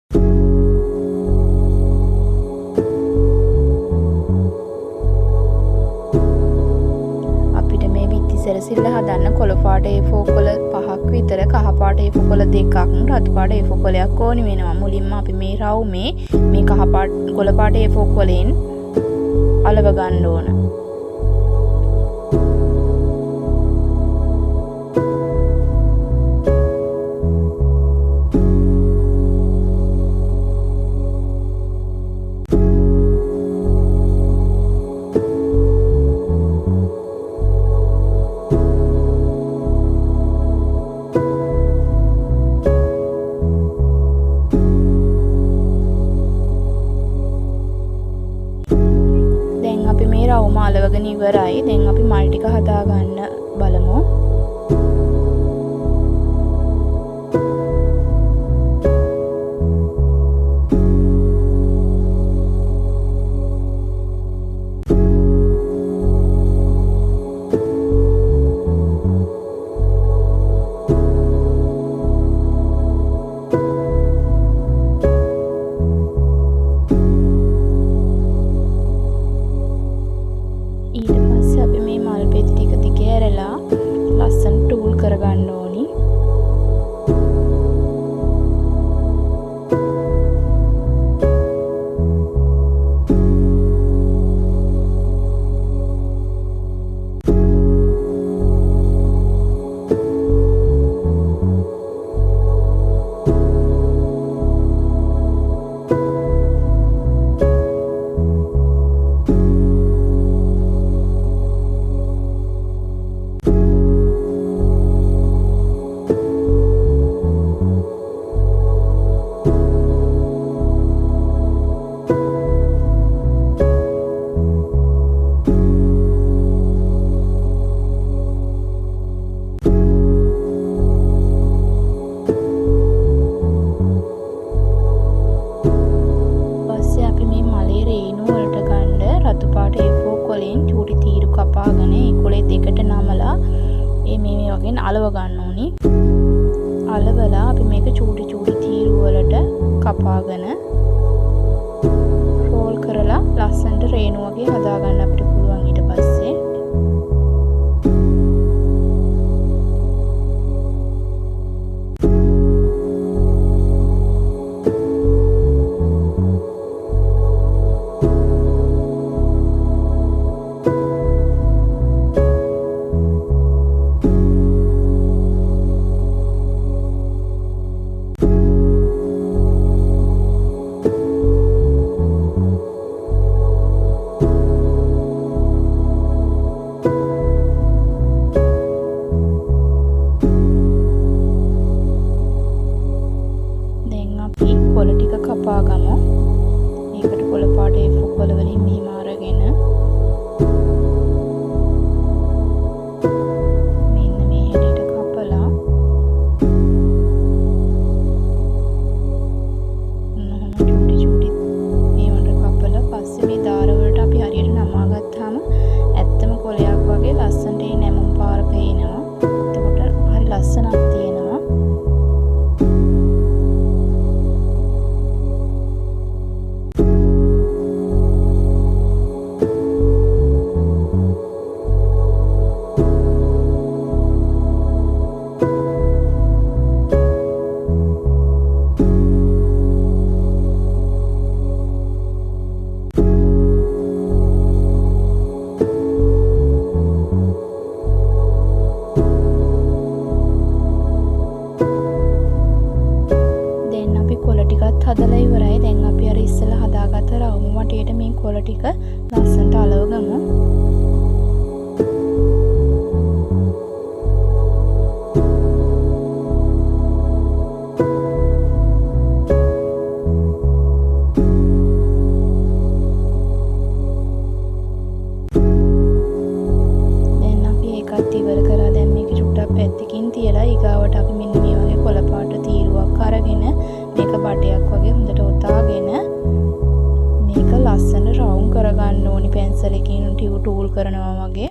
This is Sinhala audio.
අපිට මේ විත්ති සැරසිල්ල හදන්න කොළ පාට A4 කොළ 5ක් විතර, කහ පාට A4 කොළ 2ක්, රතු පාට A4 කොළයක් ඕනි වෙනවා. මුලින්ම අපි මේ රවුමේ මේ කහ පාට කොළ පාට A4 කොළෙන් අලව ගන්න ඕන. රවුම අලවගෙන ඉවරයි. දැන් අපි මල් ටික හදා ගන්න බලමු. ලස්සන ටූල් කරගන්න ඕනි. අලව ගන්න ඕනි. අලවලා අපි මේක චූටි චූටි තීරු වලට කපාගෙන රෝල් කරලා ලස්සනට රේණු වගේ හදා ගන්න අපිට පුළුවන්. ඊට පස්සේ කොළ ටික කපා ගමු. මේකට කොළ පාට A4 කොළ වලින් මෙහිම අරගෙන මෙන්න මේ හැඩයට කපලා මොනම චූටි චූටි මේ වගේ කපලා පස්සේ මේ දාර වලට අපි හරියට නමා ගත්තාම ඇත්තම කොළයක් වගේ ලස්සනට ඒ නැමුම් පාර පේනවා. එතකොට හරි ලස්සනක් තියෙනවා. හදලා ඉවරයි. දැන් අපි අර ඉස්සෙල්ලා හදාගත්ත රවුම වටේට මේ කොළ ටික ලස්සනට අලව ගමු. දැන් අපි ඒකත් ඉවර කරලා දැන් මේක චුට්ටක් පැත්තකින් තියලා ඊගාවට අපි මෙන්න මේ වගේ කොළ පාට තීරුවක් අරගෙන මේක බටයක් වගේ හොඳට ඔතාගෙන මේක ලස්සන රවුම් කරගන්න ඕනි. පැන්සලකින් ටියු ටූල් කරනවා වගේ.